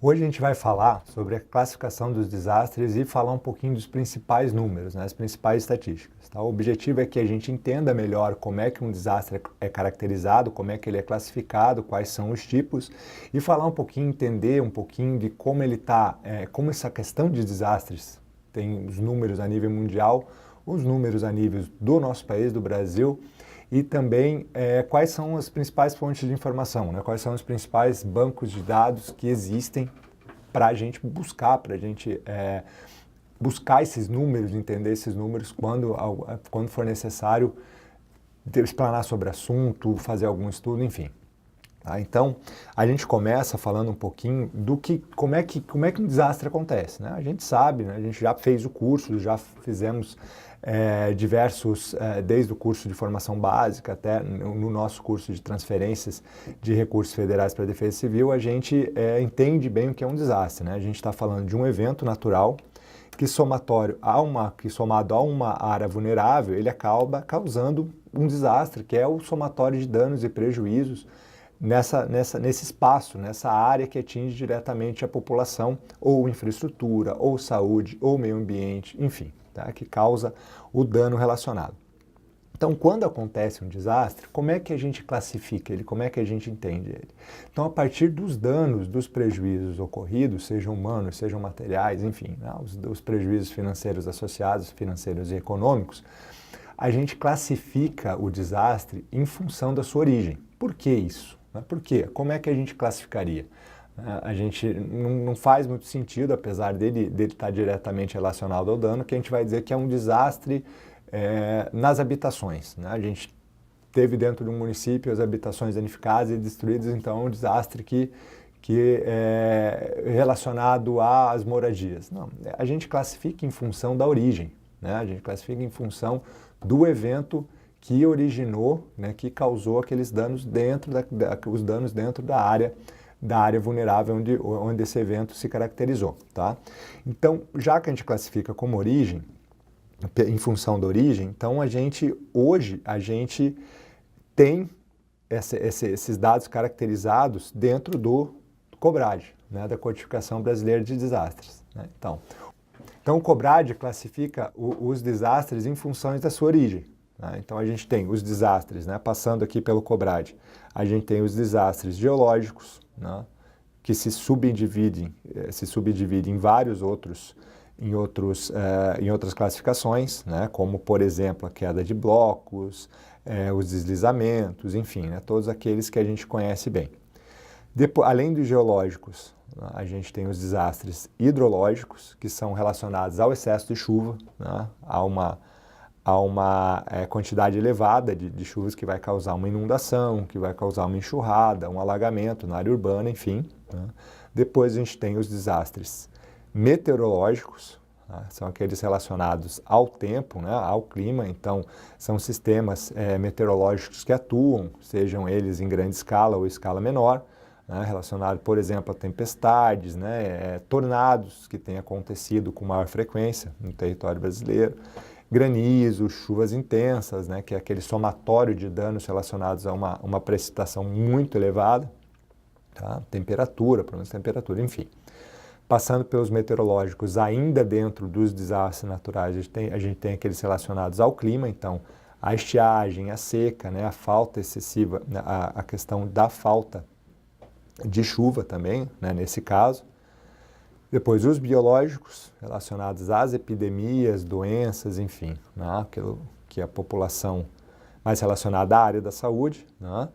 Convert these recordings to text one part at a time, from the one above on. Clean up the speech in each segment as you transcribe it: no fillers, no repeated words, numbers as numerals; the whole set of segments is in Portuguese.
Hoje a gente vai falar sobre a classificação dos desastres e falar um pouquinho dos principais números, né, as principais estatísticas. Tá? O objetivo é que a gente entenda melhor como é que um desastre é caracterizado, como é que ele é classificado, quais são os tipos, e falar um pouquinho, entender um pouquinho de como ele está, como essa questão de desastres tem os números a nível mundial, os números a nível do nosso país, do Brasil, e também quais são as principais fontes de informação, né? Quais são os principais bancos de dados que existem para a gente buscar, para a gente buscar esses números, entender esses números quando for necessário explanar sobre o assunto, fazer algum estudo, enfim. Tá? Então, a gente começa falando um pouquinho como é que um desastre acontece, né? A gente sabe, né? A gente já fez o curso, já fizemos diversos, desde o curso de formação básica até no nosso curso de transferências de recursos federais para a Defesa Civil, a gente entende bem o que é um desastre, né? A gente está falando de um evento natural que somado a uma área vulnerável, ele acaba causando um desastre, que é o somatório de danos e prejuízos nesse espaço, nessa área que atinge diretamente a população, ou infraestrutura, ou saúde, ou meio ambiente, enfim, tá? Que causa o dano relacionado. Então, quando acontece um desastre, como é que a gente classifica ele? Como é que a gente entende ele? Então, a partir dos danos, dos prejuízos ocorridos, sejam humanos, sejam materiais, enfim, né? os prejuízos financeiros associados, financeiros e econômicos, a gente classifica o desastre em função da sua origem. Por que isso? Por quê? Como é que a gente classificaria? A gente não faz muito sentido, apesar dele estar diretamente relacionado ao dano, que a gente vai dizer que é um desastre nas habitações, né? A gente teve dentro de um município as habitações danificadas e destruídas, então é um desastre que é relacionado às moradias. Não, a gente classifica em função da origem, né? A gente classifica em função do evento que originou, né, que causou aqueles danos os danos dentro da área vulnerável onde esse evento se caracterizou, tá? Então, já que a gente classifica como origem, em função da origem, então hoje a gente tem esses dados caracterizados dentro do COBRAD, né, da Codificação Brasileira de Desastres, né? Então o COBRAD classifica os desastres em função da sua origem. Então a gente tem os desastres, né, passando aqui pelo COBRAD, a gente tem os desastres geológicos, né, que se subdividem em vários outros, em outras classificações, né, como por exemplo a queda de blocos, os deslizamentos, enfim, né, todos aqueles que a gente conhece bem. Além dos geológicos, a gente tem os desastres hidrológicos, que são relacionados ao excesso de chuva, né, a uma quantidade elevada de chuvas que vai causar uma inundação, que vai causar uma enxurrada, um alagamento na área urbana, enfim, né? Depois a gente tem os desastres meteorológicos, né? São aqueles relacionados ao tempo, né? Ao clima, então são sistemas meteorológicos que atuam, sejam eles em grande escala ou escala menor, né? Relacionado, por exemplo, a tempestades, né? Tornados que têm acontecido com maior frequência no território brasileiro, granizo, chuvas intensas, né, que é aquele somatório de danos relacionados a uma precipitação muito elevada, tá? Temperatura, problemas de temperatura, enfim. Passando pelos meteorológicos, ainda dentro dos desastres naturais, a gente tem aqueles relacionados ao clima, então a estiagem, a seca, né, a falta excessiva, a questão da falta de chuva também, né, nesse caso. Depois, os biológicos, relacionados às epidemias, doenças, enfim, né? Aquilo que a população mais relacionada à área da saúde, né?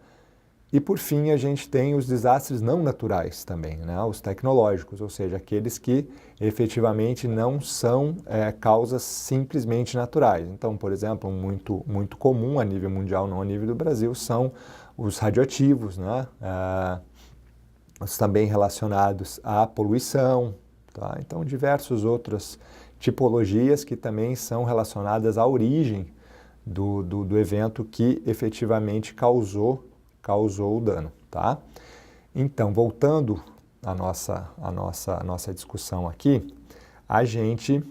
E, por fim, a gente tem os desastres não naturais também, né? Os tecnológicos, ou seja, aqueles que efetivamente não são causas simplesmente naturais. Então, por exemplo, muito comum a nível mundial, não a nível do Brasil, são os radioativos, né? Os também relacionados à poluição, tá? Então, diversas outras tipologias que também são relacionadas à origem do evento que efetivamente causou o dano, tá? Então, voltando à nossa discussão aqui, a gente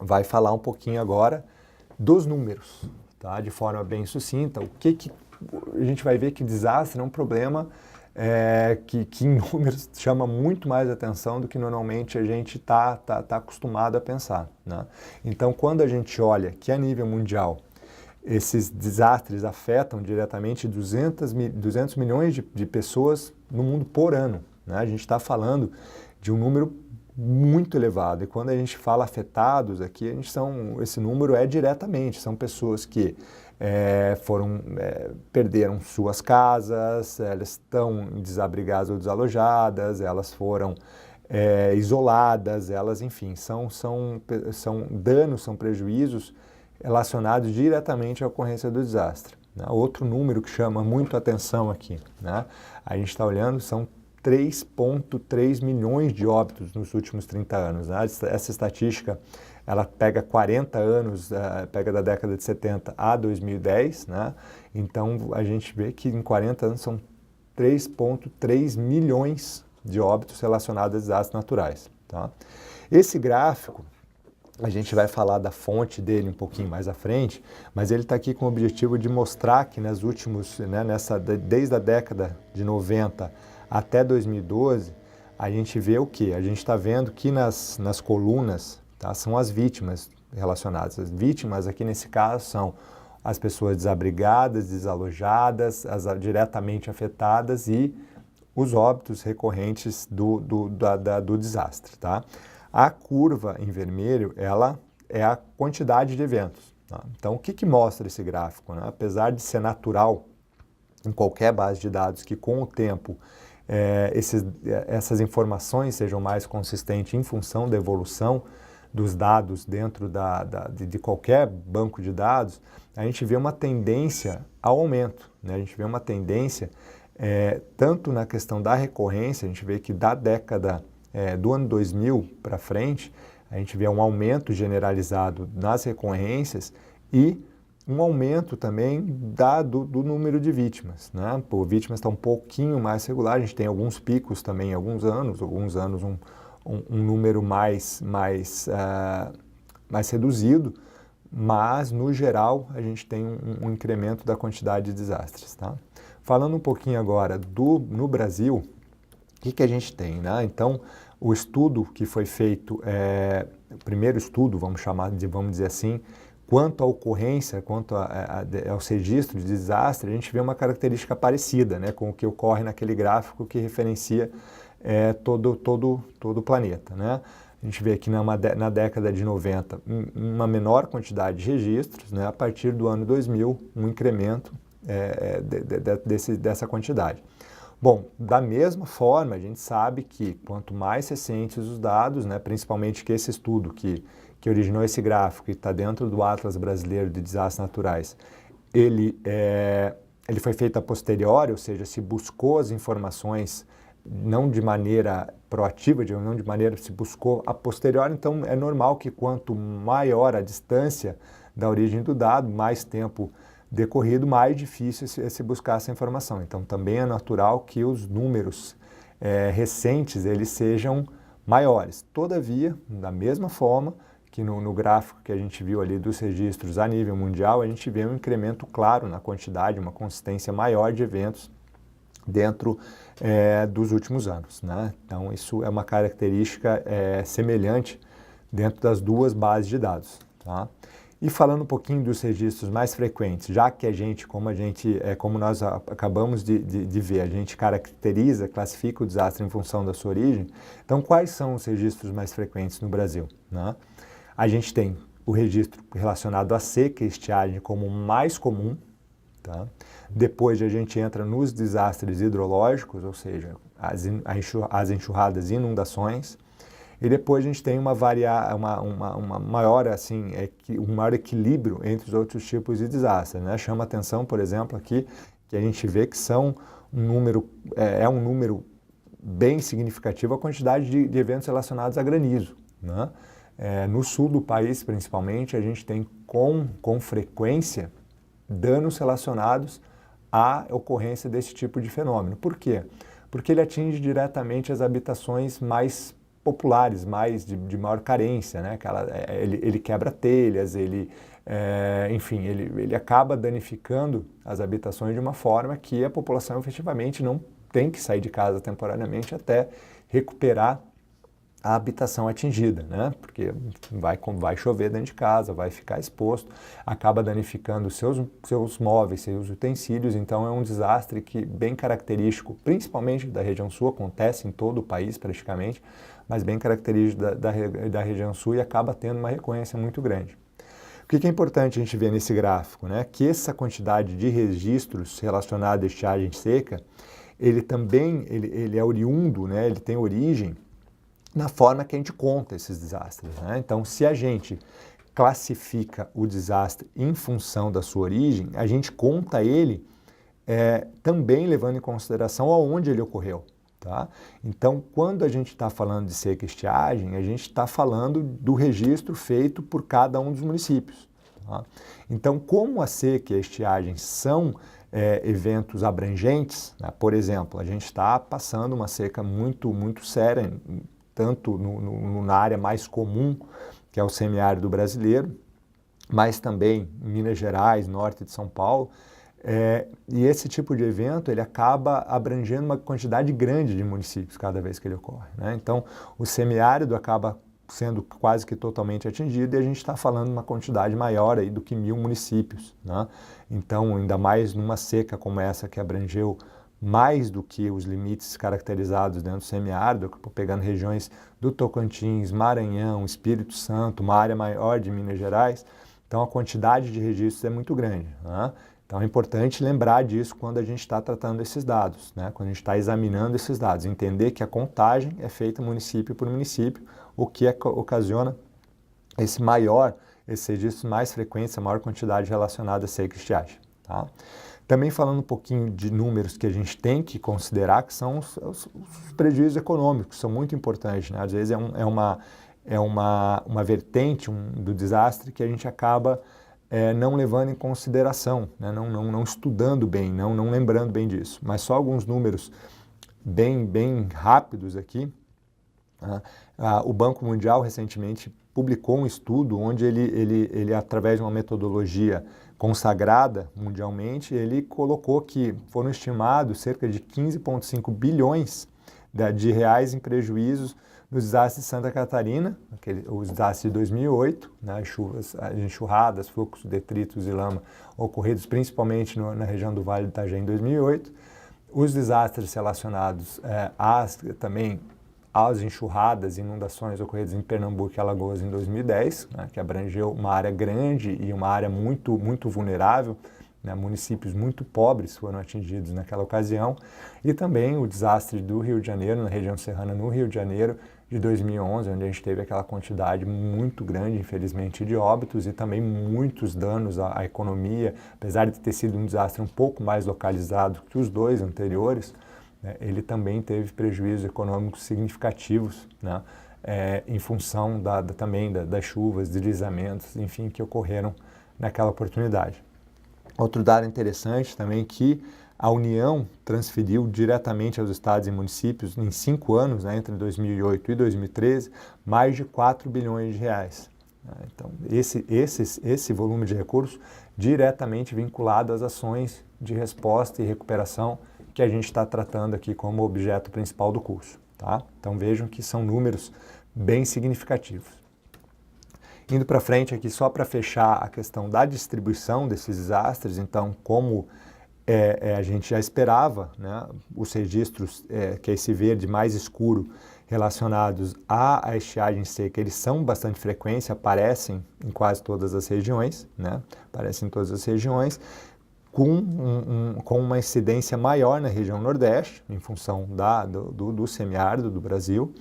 vai falar um pouquinho agora dos números, tá? De forma bem sucinta. A gente vai ver que desastre é um problema que em números chama muito mais atenção do que normalmente a gente tá acostumado a pensar, né? Então, quando a gente olha que a nível mundial esses desastres afetam diretamente 200 milhões de pessoas no mundo por ano, né? A gente está falando de um número muito elevado. E quando a gente fala afetados aqui, esse número é diretamente, são pessoas que perderam suas casas, elas estão desabrigadas ou desalojadas, elas foram isoladas, elas, enfim, são danos, são prejuízos relacionados diretamente à ocorrência do desastre, né? Outro número que chama muito atenção aqui, né? A gente está olhando, são 3,3 milhões de óbitos nos últimos 30 anos, né? Essa estatística, ela pega 40 anos, pega da década de 70 a 2010, né? Então, a gente vê que em 40 anos são 3,3 milhões de óbitos relacionados a desastres naturais, tá? Esse gráfico, a gente vai falar da fonte dele um pouquinho mais à frente, mas ele está aqui com o objetivo de mostrar que nas últimos, né, desde a década de 90 até 2012, a gente vê o quê? A gente está vendo que nas colunas, tá, são as vítimas relacionadas. As vítimas aqui nesse caso são as pessoas desabrigadas, desalojadas, as diretamente afetadas e os óbitos recorrentes do desastre, tá? A curva em vermelho, ela é a quantidade de eventos, tá? Então, o que mostra esse gráfico, né? Apesar de ser natural em qualquer base de dados que com o tempo essas informações sejam mais consistentes em função da evolução dos dados dentro de qualquer banco de dados, a gente vê uma tendência ao aumento, né? A gente vê uma tendência tanto na questão da recorrência, a gente vê que da década do ano 2000 para frente, a gente vê um aumento generalizado nas recorrências e um aumento também do número de vítimas, né? Por vítimas está um pouquinho mais regular, a gente tem alguns picos também em alguns anos um número mais reduzido, mas no geral a gente tem um incremento da quantidade de desastres, tá? Falando um pouquinho agora no Brasil, o que a gente tem, né? Então, o estudo que foi feito, o primeiro estudo, vamos dizer assim, quanto à ocorrência, quanto aos registros de desastre, a gente vê uma característica parecida, né, com o que ocorre naquele gráfico que referencia todo o planeta, né? A gente vê aqui na década de 90 uma menor quantidade de registros, né? A partir do ano 2000, um incremento dessa quantidade. Bom, da mesma forma, a gente sabe que quanto mais recentes os dados, né, principalmente que esse estudo que originou esse gráfico e está dentro do Atlas Brasileiro de Desastres Naturais, ele foi feito a posteriori, ou seja, se buscou as informações não de maneira proativa, não de maneira se buscou a posteriori, então é normal que quanto maior a distância da origem do dado, mais tempo decorrido, mais difícil é se buscar essa informação. Então, também é natural que os números recentes eles sejam maiores. Todavia, da mesma forma que no gráfico que a gente viu ali dos registros a nível mundial, a gente vê um incremento claro na quantidade, uma consistência maior de eventos dentro dos últimos anos, né? Então, isso é uma característica semelhante dentro das duas bases de dados, tá? E falando um pouquinho dos registros mais frequentes, já que como nós acabamos de ver, a gente classifica o desastre em função da sua origem, então quais são os registros mais frequentes no Brasil, né? A gente tem o registro relacionado à seca e estiagem como o mais comum, tá? Depois a gente entra nos desastres hidrológicos, ou seja, as enxurradas e inundações. E depois a gente tem um maior equilíbrio entre os outros tipos de desastres, né? Chama atenção, por exemplo, aqui, que a gente vê que são um número bem significativo a quantidade de eventos relacionados a granizo, né? No sul do país, principalmente, a gente tem com frequência danos relacionados à ocorrência desse tipo de fenômeno. Por quê? Porque ele atinge diretamente as habitações mais populares, mais de maior carência, né? Ele quebra telhas, enfim, ele acaba danificando as habitações de uma forma que a população efetivamente não tem que sair de casa temporariamente até recuperar a habitação atingida, né? Porque vai chover dentro de casa, vai ficar exposto, acaba danificando seus móveis, seus utensílios, então é um desastre que bem característico, principalmente da região sul, acontece em todo o país praticamente, mas bem característico da região sul e acaba tendo uma recorrência muito grande. O que é importante a gente ver nesse gráfico, né? Que essa quantidade de registros relacionados à estiagem seca, ele também ele é oriundo, né? Ele tem origem na forma que a gente conta esses desastres, né? Então, se a gente classifica o desastre em função da sua origem, a gente conta ele também levando em consideração aonde ele ocorreu, tá? Então, quando a gente está falando de seca e estiagem, a gente está falando do registro feito por cada um dos municípios, tá? Então, como a seca e a estiagem são eventos abrangentes, né? Por exemplo, a gente está passando uma seca muito séria, tanto na área mais comum, que é o semiárido brasileiro, mas também em Minas Gerais, norte de São Paulo, e esse tipo de evento ele acaba abrangendo uma quantidade grande de municípios cada vez que ele ocorre, né? Então, o semiárido acaba sendo quase que totalmente atingido e a gente está falando de uma quantidade maior aí do que 1.000 municípios, né? Então, ainda mais numa seca como essa que abrangeu mais do que os limites caracterizados dentro do semiárido, pegando regiões do Tocantins, Maranhão, Espírito Santo, uma área maior de Minas Gerais, então a quantidade de registros é muito grande, né? Então é importante lembrar disso quando a gente está tratando esses dados, né? Quando a gente está examinando esses dados, entender que a contagem é feita município por município, o que ocasiona esses registros mais frequentes, a maior quantidade relacionada a seca e estiagem, tá? Também falando um pouquinho de números que a gente tem que considerar, que são os prejuízos econômicos, são muito importantes, né? Às vezes é uma vertente do desastre que a gente acaba não levando em consideração, né? Não estudando bem, não lembrando bem disso. Mas só alguns números bem rápidos aqui. O Banco Mundial recentemente publicou um estudo onde ele através de uma metodologia consagrada mundialmente, ele colocou que foram estimados cerca de 15,5 bilhões de reais em prejuízos nos desastres de Santa Catarina, os desastres de 2008, né, chuvas, enxurradas, fluxos, detritos e lama ocorridos principalmente na região do Vale do Itajaí em 2008, os desastres relacionados também às enxurradas e inundações ocorridas em Pernambuco e Alagoas em 2010, né, que abrangeu uma área grande e uma área muito vulnerável, né, municípios muito pobres foram atingidos naquela ocasião, e também o desastre do Rio de Janeiro, na região serrana no Rio de Janeiro, de 2011, onde a gente teve aquela quantidade muito grande, infelizmente, de óbitos e também muitos danos à economia, apesar de ter sido um desastre um pouco mais localizado que os dois anteriores, ele também teve prejuízos econômicos significativos, né, em função também das chuvas, deslizamentos, enfim, que ocorreram naquela oportunidade. Outro dado interessante também é que a União transferiu diretamente aos estados e municípios em 5 anos, né, entre 2008 e 2013, mais de 4 bilhões de reais. Então, esse volume de recursos diretamente vinculado às ações de resposta e recuperação que a gente está tratando aqui como objeto principal do curso, tá? Então vejam que são números bem significativos. Indo para frente aqui só para fechar a questão da distribuição desses desastres, então como a gente já esperava, né, os registros, que é esse verde mais escuro, relacionados à estiagem seca, eles são bastante frequentes, aparecem em quase todas as regiões, né, aparecem em todas as regiões, com uma incidência maior na região Nordeste, em função do semiárido do Brasil,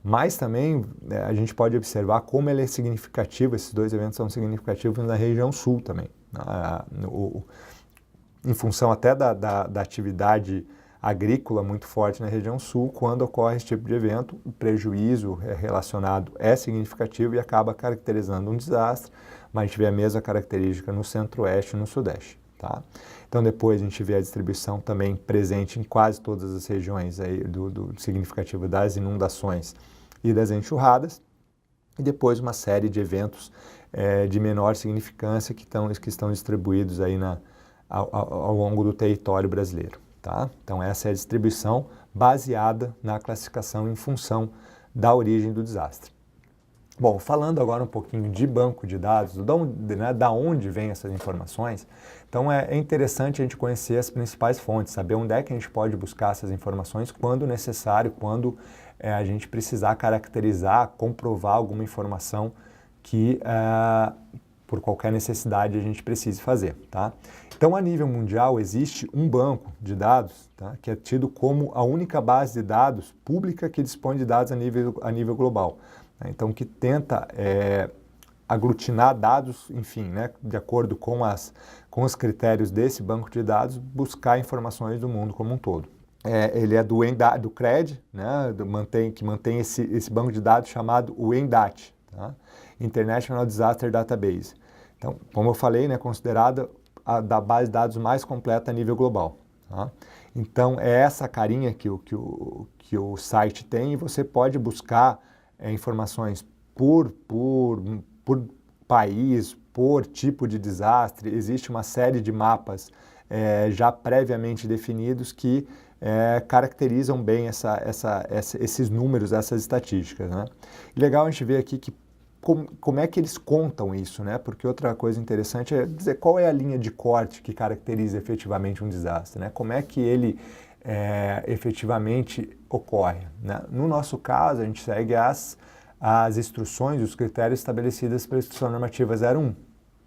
mas também a gente pode observar como ele é significativo, esses dois eventos são significativos na região Sul também, em função até da atividade agrícola muito forte na região Sul, quando ocorre esse tipo de evento, o prejuízo relacionado é significativo e acaba caracterizando um desastre, mas a gente vê a mesma característica no Centro-Oeste e no Sudeste. Tá? Então depois a gente vê a distribuição também presente em quase todas as regiões aí do significativo das inundações e das enxurradas, e depois uma série de eventos de menor significância que estão distribuídos aí ao longo do território brasileiro. tá? Então essa é a distribuição baseada na classificação em função da origem do desastre. Bom, falando agora um pouquinho de banco de dados, da onde vêm essas informações, então é interessante a gente conhecer as principais fontes, saber onde é que a gente pode buscar essas informações quando necessário, quando a gente precisar caracterizar, comprovar alguma informação que por qualquer necessidade a gente precise fazer, tá? Então, a nível mundial, existe um banco de dados, tá, que é tido como a única base de dados pública que dispõe de dados a nível global. Então, que tenta aglutinar dados, enfim, né, de acordo com os critérios desse banco de dados, buscar informações do mundo como um todo. Ele é do CRED, né, que mantém esse banco de dados chamado o ENDAT, tá? International Disaster Database. Então, como eu falei, né, considerada da base de dados mais completa a nível global. Tá? Então, é essa carinha que o site tem e você pode buscar informações por país, por tipo de desastre. Existe uma série de mapas já previamente definidos que caracterizam bem esses números, essas estatísticas. Né? E legal a gente ver aqui que como é que eles contam isso, né? Porque outra coisa interessante é dizer qual é a linha de corte que caracteriza efetivamente um desastre, né? Como é que ele efetivamente ocorre, né? No nosso caso, a gente segue as instruções, os critérios estabelecidos pela Instrução Normativa 01,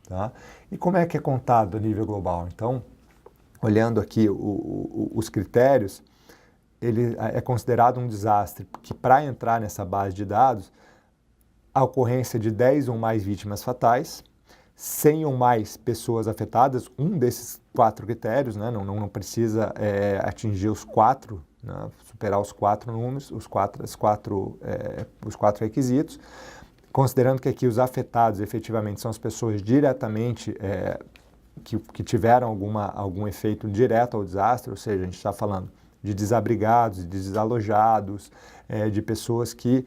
tá? E como é que é contado a nível global? Então, olhando aqui os critérios, ele é considerado um desastre que, para entrar nessa base de dados, a ocorrência de 10 ou mais vítimas fatais, 100 ou mais pessoas afetadas, um desses 4 critérios, né? Não precisa atingir os 4, né? Superar os 4 números, os quatro requisitos, considerando que aqui os afetados efetivamente são as pessoas diretamente que tiveram algum efeito direto ao desastre, ou seja, a gente está falando de desabrigados, de desalojados, de pessoas que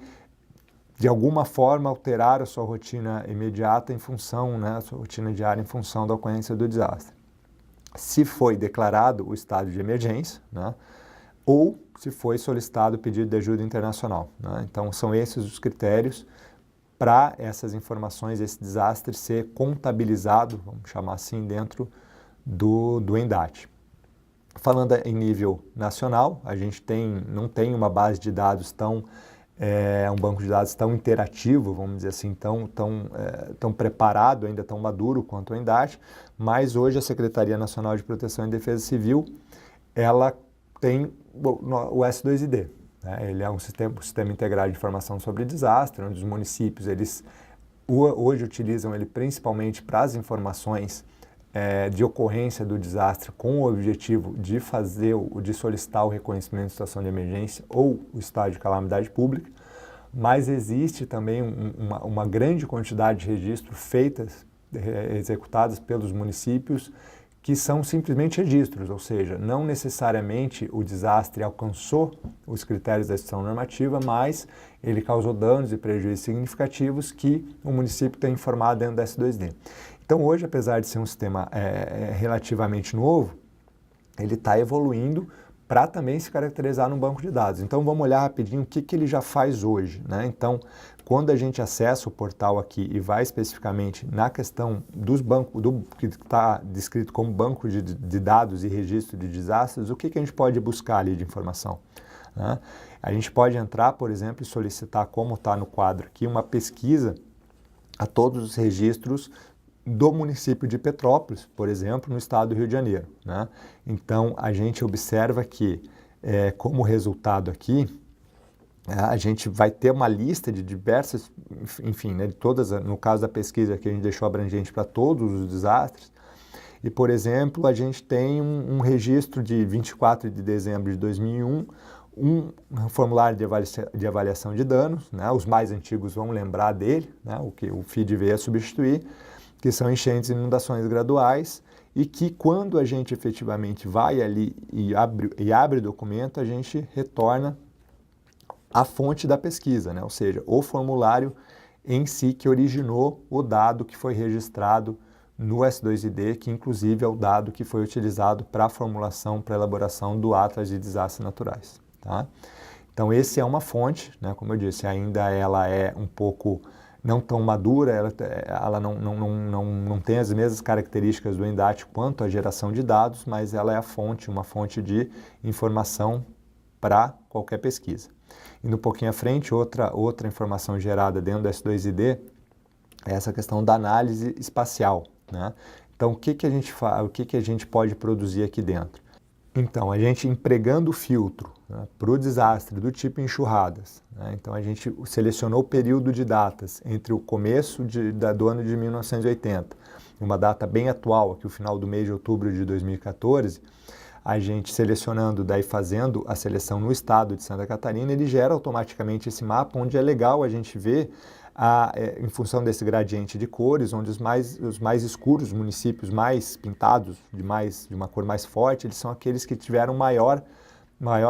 de alguma forma alteraram a sua rotina imediata em função, né, a sua rotina diária em função da ocorrência do desastre. Se foi declarado o estado de emergência, né, ou se foi solicitado o pedido de ajuda internacional. Né? Então, são esses os critérios para essas informações, esse desastre ser contabilizado, vamos chamar assim, dentro do ENDAT. Falando em nível nacional, a gente não tem uma base de dados um banco de dados tão interativo, vamos dizer assim, tão preparado, ainda tão maduro quanto o ENDAT, mas hoje a Secretaria Nacional de Proteção e Defesa Civil, ela tem o S2ID, né? Ele é um sistema integrado de informação sobre desastre, onde os municípios, eles hoje utilizam ele principalmente para as informações de ocorrência do desastre com o objetivo de solicitar o reconhecimento de situação de emergência ou o estado de calamidade pública, mas existe também uma grande quantidade de registros executados pelos municípios que são simplesmente registros, ou seja, não necessariamente o desastre alcançou os critérios da Instrução Normativa, mas ele causou danos e prejuízos significativos que o município tem informado dentro da S2D. Então, hoje, apesar de ser um sistema relativamente novo, ele está evoluindo para também se caracterizar no banco de dados. Então, vamos olhar rapidinho o que ele já faz hoje, né? Então, quando a gente acessa o portal aqui e vai especificamente na questão dos bancos, que está descrito como banco de dados e registro de desastres, o que a gente pode buscar ali de informação? Né? A gente pode entrar, por exemplo, e solicitar, como está no quadro aqui, uma pesquisa a todos os registros do município de Petrópolis, por exemplo, no estado do Rio de Janeiro. Né? Então, a gente observa que, como resultado aqui, a gente vai ter uma lista de diversas, enfim, né, de todas, no caso da pesquisa que a gente deixou abrangente para todos os desastres, e, por exemplo, a gente tem um registro de 24 de dezembro de 2001, um formulário de avaliação de danos, né, os mais antigos vão lembrar dele, né, o que o FID veio a substituir, que são enchentes e inundações graduais, e que quando a gente efetivamente vai ali e abre o documento, a gente retorna a fonte da pesquisa, né? Ou seja, o formulário em si que originou o dado que foi registrado no S2ID, que inclusive é o dado que foi utilizado para a formulação, para a elaboração do Atlas de Desastres Naturais. Tá? Então, esse é uma fonte, né? Como eu disse, ainda ela é um pouco não tão madura, ela não tem as mesmas características do ENDAT quanto a geração de dados, mas ela é a fonte, uma fonte de informação para qualquer pesquisa. Indo um pouquinho à frente, outra informação gerada dentro do S2ID é essa questão da análise espacial, né? Então, o que a gente pode produzir aqui dentro? Então, a gente empregando o filtro, né, para o desastre do tipo enxurradas, né? Então, a gente selecionou o período de datas entre o começo do ano de 1980, uma data bem atual, aqui o final do mês de outubro de 2014, a gente selecionando, daí fazendo a seleção no estado de Santa Catarina, ele gera automaticamente esse mapa, onde é legal a gente ver em função desse gradiente de cores, onde os mais escuros, os municípios mais pintados, de uma cor mais forte, eles são aqueles que tiveram maior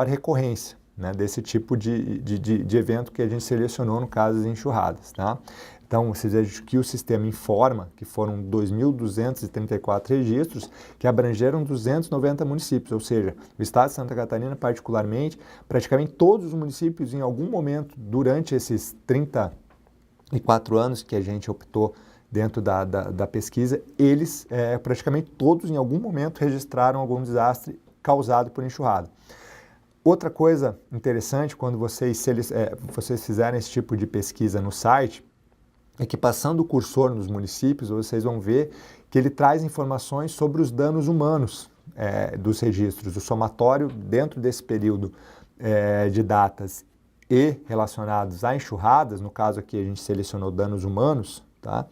recorrência, né, desse tipo de evento que a gente selecionou no caso das enxurradas. Tá? Então, você veja que o sistema informa que foram 2.234 registros que abrangeram 290 municípios, ou seja, o estado de Santa Catarina particularmente, praticamente todos os municípios em algum momento durante esses 34 anos que a gente optou dentro da pesquisa, eles praticamente todos em algum momento registraram algum desastre causado por enxurrada. Outra coisa interessante quando vocês fizerem esse tipo de pesquisa no site, é que passando o cursor nos municípios, vocês vão ver que ele traz informações sobre os danos humanos dos registros, o somatório dentro desse período de datas e relacionados a enxurradas, no caso aqui a gente selecionou danos humanos, tá?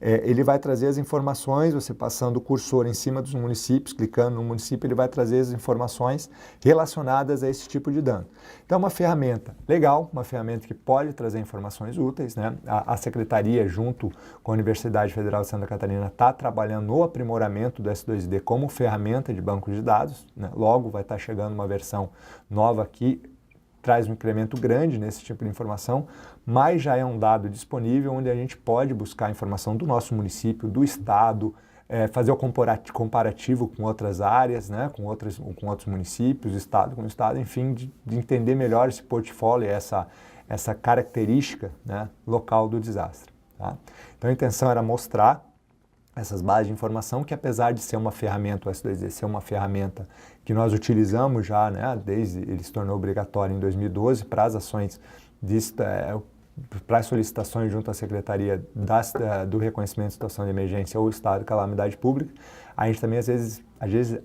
Ele vai trazer as informações, você passando o cursor em cima dos municípios, clicando no município, ele vai trazer as informações relacionadas a esse tipo de dano. Então, é uma ferramenta legal, uma ferramenta que pode trazer informações úteis, né? A Secretaria, junto com a Universidade Federal de Santa Catarina, está trabalhando no aprimoramento do S2ID como ferramenta de banco de dados, né? Logo vai estar chegando uma versão nova aqui, traz um incremento grande nesse tipo de informação, mas já é um dado disponível onde a gente pode buscar informação do nosso município, do estado, fazer o comparativo com outras áreas, né, com outros municípios, estado com estado, enfim, de entender melhor esse portfólio, essa característica, né, local do desastre. Tá? Então a intenção era mostrar essas bases de informação que, apesar de ser uma ferramenta, o S2D ser uma ferramenta que nós utilizamos já, né, desde ele se tornou obrigatório em 2012 para as ações, para as solicitações junto à Secretaria do Reconhecimento de Situação de Emergência ou Estado de Calamidade Pública, a gente também, às vezes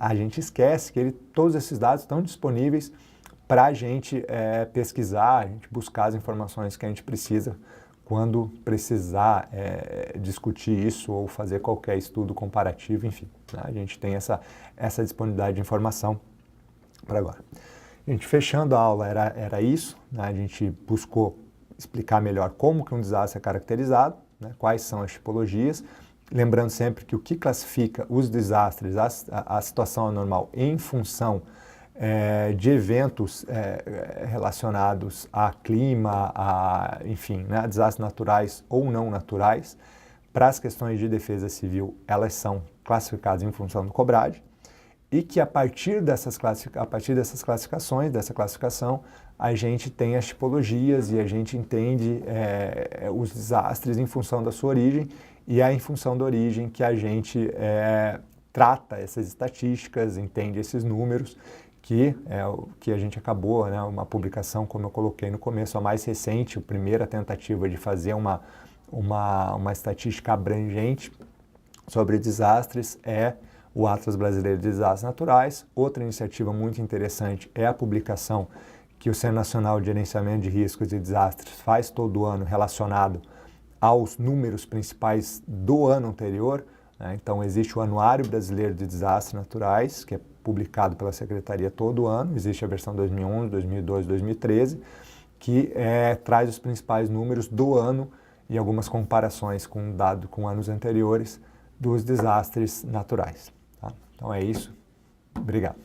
a gente esquece que todos esses dados estão disponíveis para a gente pesquisar, a gente buscar as informações que a gente precisa quando precisar discutir isso ou fazer qualquer estudo comparativo, enfim, né? A gente tem essa disponibilidade de informação para agora. Gente, fechando a aula, era isso, né? A gente buscou explicar melhor como que um desastre é caracterizado, né? Quais são as tipologias, lembrando sempre que o que classifica os desastres, a situação anormal em função de eventos relacionados a clima, enfim, né, desastres naturais ou não naturais. Para as questões de defesa civil, elas são classificadas em função do COBRAD e que a partir dessa classificação, a gente tem as tipologias e a gente entende os desastres em função da sua origem e é em função da origem que a gente trata essas estatísticas, entende esses números, que é o que a gente acabou, né, uma publicação, como eu coloquei no começo, a mais recente, a primeira tentativa de fazer uma estatística abrangente sobre desastres é o Atlas Brasileiro de Desastres Naturais. Outra iniciativa muito interessante é a publicação que o Centro Nacional de Gerenciamento de Riscos e Desastres faz todo ano relacionado aos números principais do ano anterior, né? Então, existe o Anuário Brasileiro de Desastres Naturais, que é publicado pela Secretaria todo ano, existe a versão 2011, 2012, 2013, que traz os principais números do ano e algumas comparações com anos anteriores dos desastres naturais. Tá? Então é isso, obrigado.